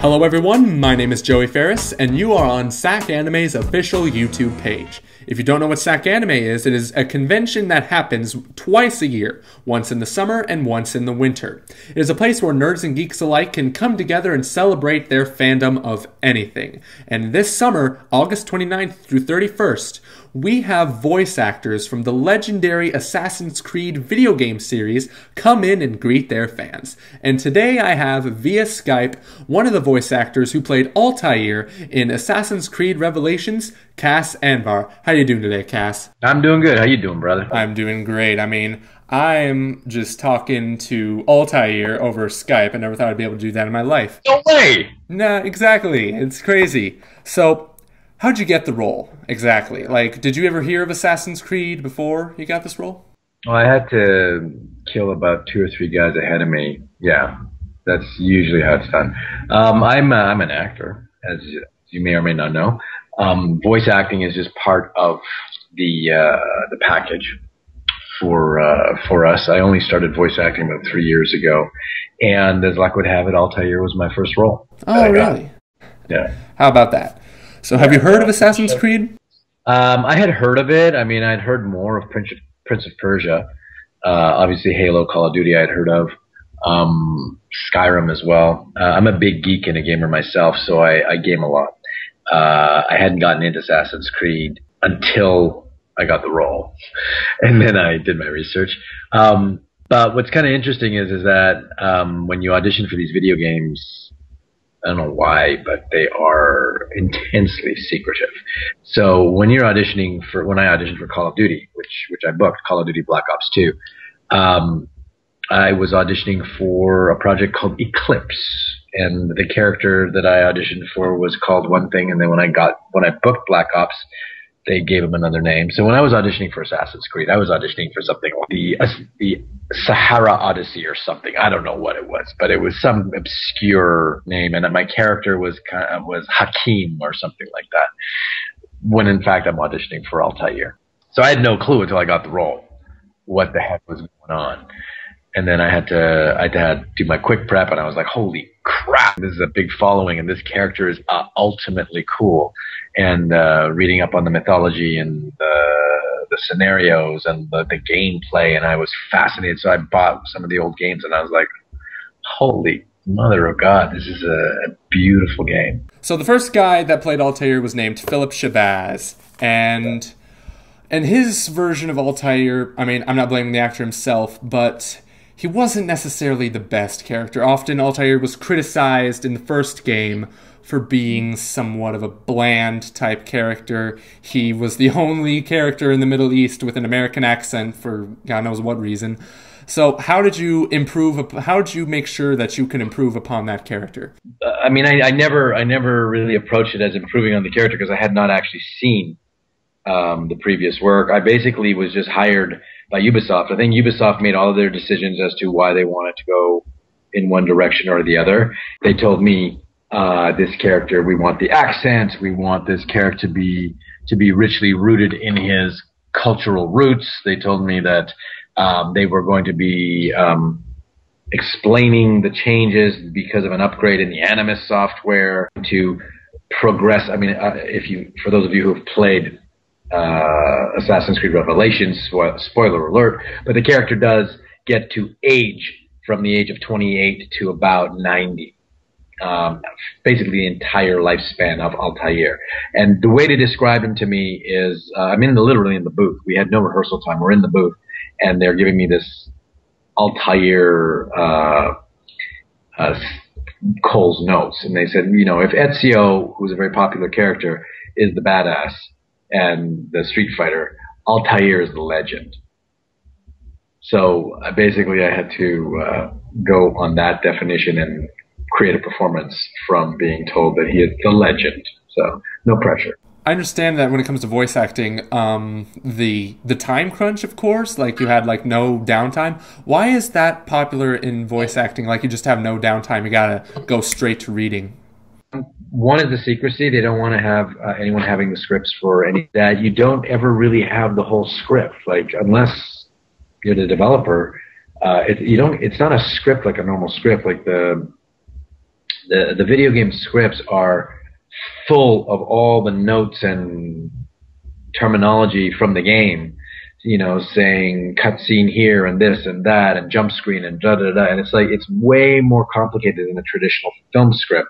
Hello everyone, my name is Joey Ferris, and you are on SAC Anime's official YouTube page. If you don't know what SAC Anime is, it is a convention that happens twice a year, once in the summer and once in the winter. It is a place where nerds and geeks alike can come together and celebrate their fandom of anything. And this summer, August 29th through 31st, we have voice actors from the legendary Assassin's Creed video game series come in and greet their fans. And today I have, via Skype, one of the voice actors who played Altair in Assassin's Creed Revelations, Cass Anvar. How you doing today, Cass? I'm doing good. How you doing, brother? I'm doing great. I mean, I'm just talking to Altair over Skype. I never thought I'd be able to do that in my life. No way! Nah, exactly. It's crazy. So, how'd you get the role, exactly? Like, did you ever hear of Assassin's Creed before you got this role? Well, I had to kill about 2 or 3 guys ahead of me. Yeah, that's usually how it's done. I'm an actor, as you may or may not know. Voice acting is just part of the package for us. I only started voice acting about 3 years ago, and as luck would have it, Altair was my first role. Oh, really? Yeah. How about that? So have you heard of Assassin's Creed? I had heard of it. I mean, I'd heard more of Prince of Persia. Obviously, Halo, Call of Duty I'd heard of. Skyrim as well. I'm a big geek and a gamer myself, so I game a lot. I hadn't gotten into Assassin's Creed until I got the role. And then I did my research. But what's kind of interesting is that when you audition for these video games, I don't know why, but they are intensely secretive. So when I auditioned for Call of Duty, which I booked, Call of Duty Black Ops 2, I was auditioning for a project called Eclipse, and the character that I auditioned for was called one thing, and then when I booked Black Ops, they gave him another name. So when I was auditioning for Assassin's Creed, I was auditioning for something like the Sahara Odyssey or something. I don't know what it was, but it was some obscure name, and my character was Hakim or something like that. When in fact I'm auditioning for Altair, so I had no clue until I got the role what the heck was going on. And then I had to do my quick prep, and I was like, holy crap, this is a big following, and this character is ultimately cool. And reading up on the mythology and the scenarios and the gameplay, and I was fascinated. So I bought some of the old games, and I was like, holy mother of God, this is a beautiful game. So the first guy that played Altair was named Philip Shabazz, and his version of Altair, I mean, I'm not blaming the actor himself, but he wasn't necessarily the best character. Often Altair was criticized in the first game for being somewhat of a bland type character. He was the only character in the Middle East with an American accent for God knows what reason. So how did you make sure that you can improve upon that character? I mean, I never really approached it as improving on the character because I had not actually seen the previous work. I basically was just hired by Ubisoft. I think Ubisoft made all of their decisions as to why they wanted to go in one direction or the other. They told me, this character, we want the accent, we want this character to be richly rooted in his cultural roots. They told me that they were going to be explaining the changes because of an upgrade in the Animus software to progress. I mean, for those of you who have played Assassin's Creed Revelations, spoiler alert, but the character does get to age from the age of 28 to about 90. Basically the entire lifespan of Altair. And the way to describe him to me is, I'm literally in the booth. We had no rehearsal time. We're in the booth, and they're giving me this Altair Cole's notes. And they said, if Ezio, who's a very popular character, is the badass and the Street Fighter, Altair is the legend. So basically I had to go on that definition and create a performance from being told that he is the legend. So no pressure. I understand that when it comes to voice acting, the time crunch, of course, like you had like no downtime. Why is that popular in voice acting? Like you just have no downtime. You gotta go straight to reading. One is the secrecy. They don't want to have anyone having the scripts for any that. You don't ever really have the whole script. Like unless you're the developer, it's not a script like a normal script. Like The video game scripts are full of all the notes and terminology from the game, saying cutscene here and this and that and jump screen and da da da. And it's like, it's way more complicated than a traditional film script.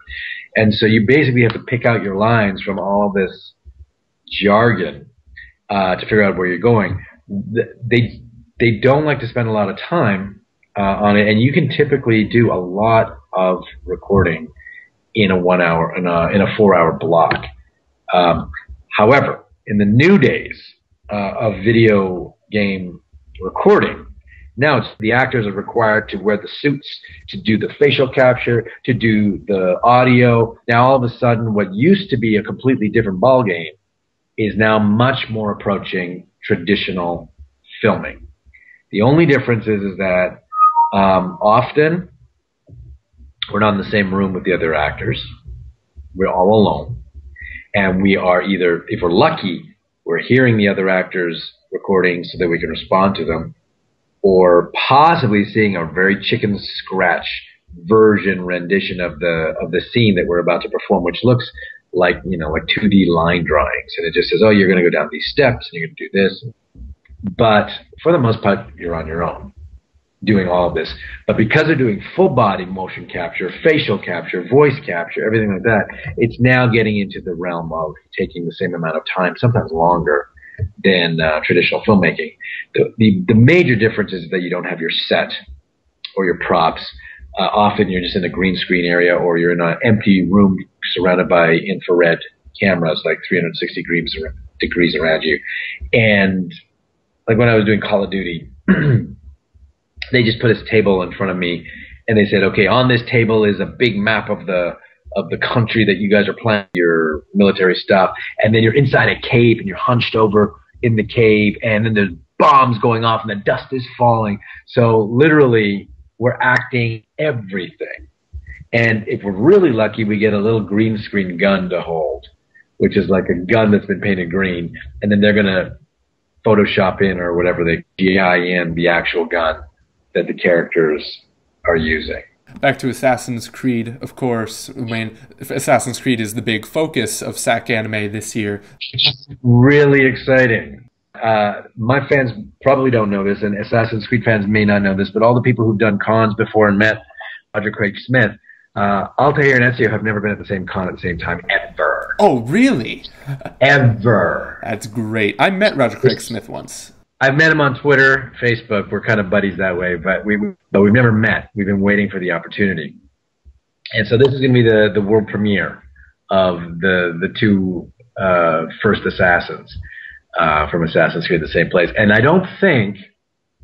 And so you basically have to pick out your lines from all this jargon to figure out where you're going. They don't like to spend a lot of time on it, and you can typically do a lot of recording in a 1 hour, in a 4 hour block. However, in the new days of video game recording, now the actors are required to wear the suits, to do the facial capture, to do the audio. Now all of a sudden, what used to be a completely different ballgame is now much more approaching traditional filming. The only difference is that often we're not in the same room with the other actors. We're all alone. And we are either, if we're lucky, we're hearing the other actors recording so that we can respond to them, or possibly seeing a very chicken scratch version rendition of the scene that we're about to perform, which looks like 2D line drawings. And it just says, oh, you're going to go down these steps and you're going to do this. But for the most part, you're on your own doing all of this. But because they're doing full body motion capture, facial capture, voice capture, everything like that, it's now getting into the realm of taking the same amount of time, sometimes longer, than traditional filmmaking. The major difference is that you don't have your set or your props. Often you're just in a green screen area, or you're in an empty room surrounded by infrared cameras, like 360 degrees around you. And like when I was doing Call of Duty, they just put this table in front of me, and they said, okay, on this table is a big map of the country that you guys are playing your military stuff, and then you're inside a cave and you're hunched over in the cave, and then there's bombs going off and the dust is falling. So literally we're acting everything. And if we're really lucky, we get a little green screen gun to hold, which is like a gun that's been painted green, and then they're going to Photoshop in, or whatever, they GI in the actual gun that the characters are using. Back to Assassin's Creed, of course. I mean, Assassin's Creed is the big focus of SAC Anime this year. It's really exciting. My fans probably don't know this, and Assassin's Creed fans may not know this, but all the people who've done cons before and met Roger Craig Smith, Altair and Ezio have never been at the same con at the same time, ever. Oh, really? Ever. That's great. I met Roger Craig Smith once. I've met him on Twitter, Facebook. We're kind of buddies that way, but we've never met. We've been waiting for the opportunity. And so this is going to be the world premiere of the two first Assassins from Assassin's Creed, the same place. And I don't think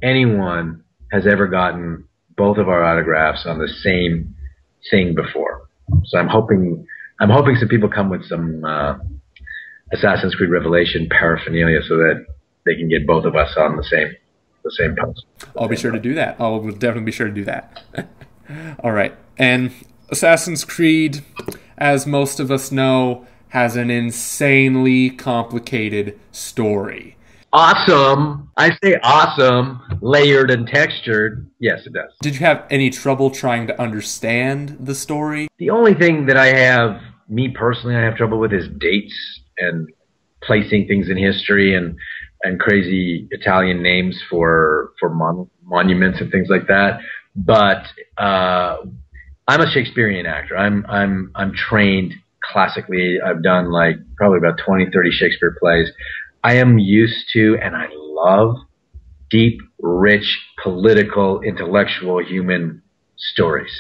anyone has ever gotten both of our autographs on the same thing before. So I'm hoping some people come with some Assassin's Creed Revelation paraphernalia so that they can get both of us on the same post. I'll be sure to do that. I'll definitely be sure to do that. All right. And Assassin's Creed, as most of us know, has an insanely complicated story. Awesome. I say awesome, layered and textured. Yes, it does. Did you have any trouble trying to understand the story? The only thing that I have trouble with is dates and placing things in history and crazy Italian names for monuments and things like that. But I'm a Shakespearean actor. I'm trained classically. I've done like probably about 20, 30 Shakespeare plays. I am used to, and I love, deep, rich, political, intellectual, human stories.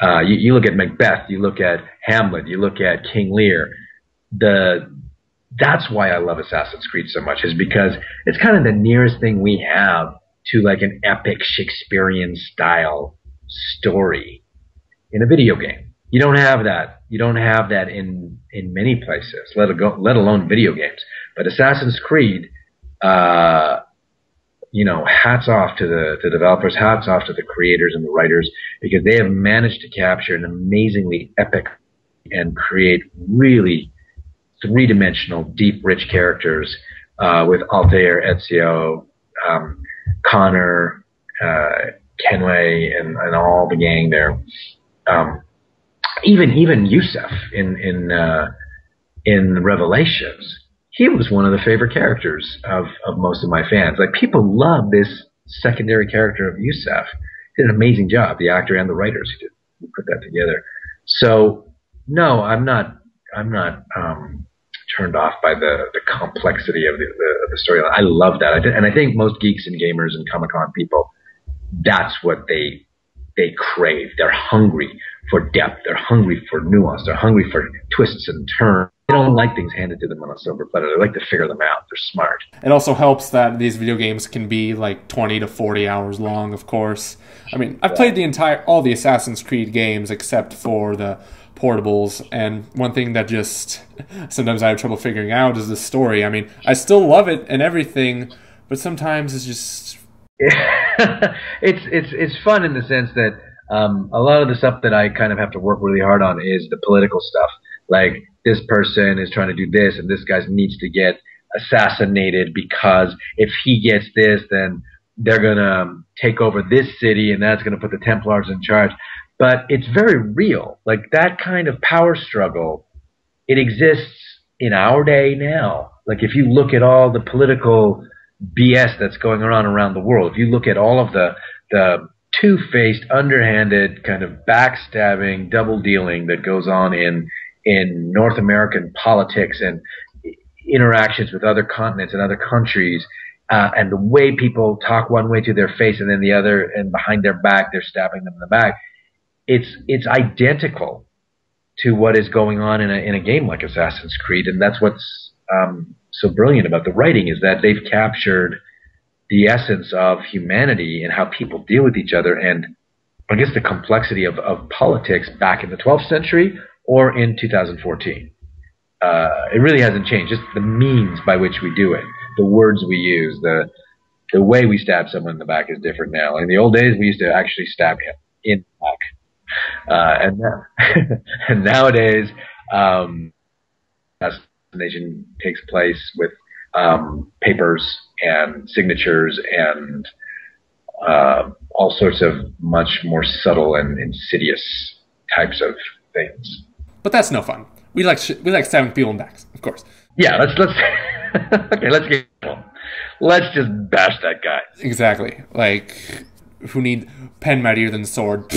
You look at Macbeth, you look at Hamlet, you look at King Lear. That's why I love Assassin's Creed so much, is because it's kind of the nearest thing we have to like an epic Shakespearean style story in a video game. You don't have that. You don't have that in many places, let alone video games. But Assassin's Creed, hats off to the developers, hats off to the creators and the writers, because they have managed to capture an amazingly epic and create really three-dimensional, deep, rich characters with Altair, Ezio, Connor, Kenway, and all the gang there. even Yusuf in Revelations, he was one of the favorite characters of most of my fans. Like, people love this secondary character of Yusuf. He did an amazing job, the actor and the writers who put that together. So no, I'm not turned off by the complexity of the storyline. I love that. And I think most geeks and gamers and Comic-Con people, that's what they crave. They're hungry for depth. They're hungry for nuance. They're hungry for twists and turns. They don't like things handed to them on a silver platter. They like to figure them out. They're smart. It also helps that these video games can be like 20 to 40 hours long, of course. I mean, I've played all the Assassin's Creed games except for the portables, and one thing that just sometimes I have trouble figuring out is the story. I mean, I still love it and everything, but sometimes it's just it's fun in the sense that a lot of the stuff that I kind of have to work really hard on is the political stuff. Like, this person is trying to do this, and this guy needs to get assassinated because if he gets this, then they're gonna take over this city, and that's gonna put the Templars in charge. But it's very real. Like, that kind of power struggle, it exists in our day now. Like, if you look at all the political BS that's going on around the world, if you look at all of the two-faced, underhanded, kind of backstabbing, double-dealing that goes on in North American politics and interactions with other continents and other countries, and the way people talk one way to their face and then the other, and behind their back, they're stabbing them in the back. It's identical to what is going on in a game like Assassin's Creed, and that's what's so brilliant about the writing, is that they've captured the essence of humanity and how people deal with each other, and I guess the complexity of politics back in the 12th century or in 2014. It really hasn't changed. Just the means by which we do it, the words we use, the way we stab someone in the back is different now. In the old days, we used to actually stab him in the back. And nowadays, assassination takes place with papers and signatures and all sorts of much more subtle and insidious types of things. But that's no fun. We like stabbing people in backs, of course. Yeah, let's okay, let's just bash that guy. Exactly. Like, who need pen mightier than sword?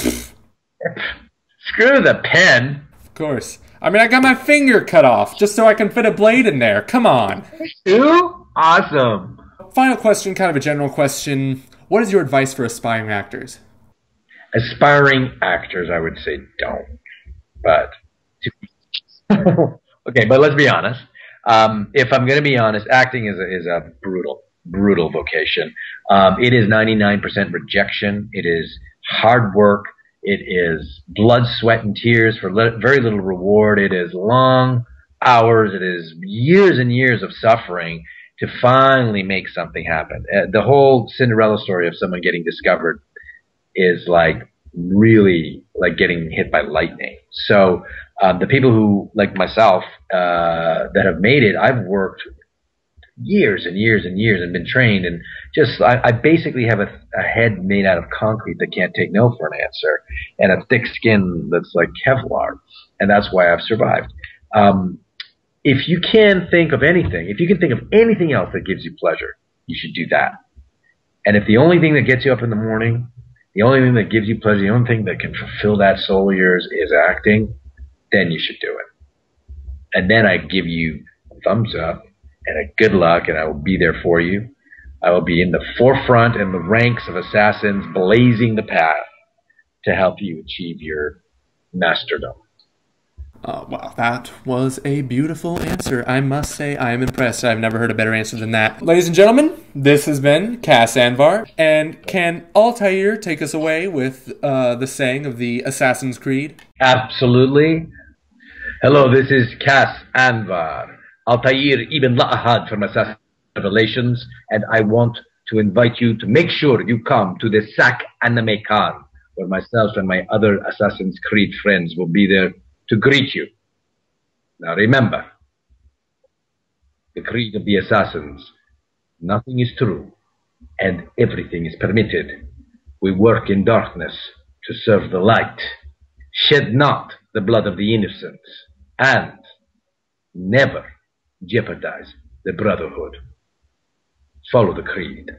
Screw the pen. Of course. I mean, I got my finger cut off just so I can fit a blade in there. Come on. Ooh, awesome. Final question, kind of a general question. What is your advice for aspiring actors? Aspiring actors, I would say don't. But okay, but let's be honest. If I'm going to be honest, acting is a brutal vocation. It is 99% rejection. It is hard work. It is blood, sweat, and tears for very little reward. It is long hours. It is years and years of suffering to finally make something happen. The whole Cinderella story of someone getting discovered is like really like getting hit by lightning. So the people who, like myself, that have made it, I've worked years and years and years and been trained, and just I basically have a head made out of concrete that can't take no for an answer, and a thick skin that's like Kevlar, and that's why I've survived. If you can think of anything, if you can think of anything else that gives you pleasure, you should do that. And if the only thing that gets you up in the morning, the only thing that gives you pleasure, the only thing that can fulfill that soul of yours is acting, then you should do it. And then I give you a thumbs up and a good luck, and I will be there for you. I will be in the forefront and the ranks of assassins, blazing the path to help you achieve your masterdom. Oh, wow, that was a beautiful answer. I must say I am impressed. I've never heard a better answer than that. Ladies and gentlemen, this has been Cass Anvar. And can Altair take us away with the saying of the Assassin's Creed? Absolutely. Hello, this is Cass Anvar, Altair Ibn La'ahad from Assassin's Revelations, and I want to invite you to make sure you come to the SAC Anime Con, where myself and my other Assassin's Creed friends will be there to greet you. Now remember, the creed of the assassins: nothing is true, and everything is permitted. We work in darkness to serve the light. Shed not the blood of the innocent, and never jeopardize the Brotherhood. Follow the creed.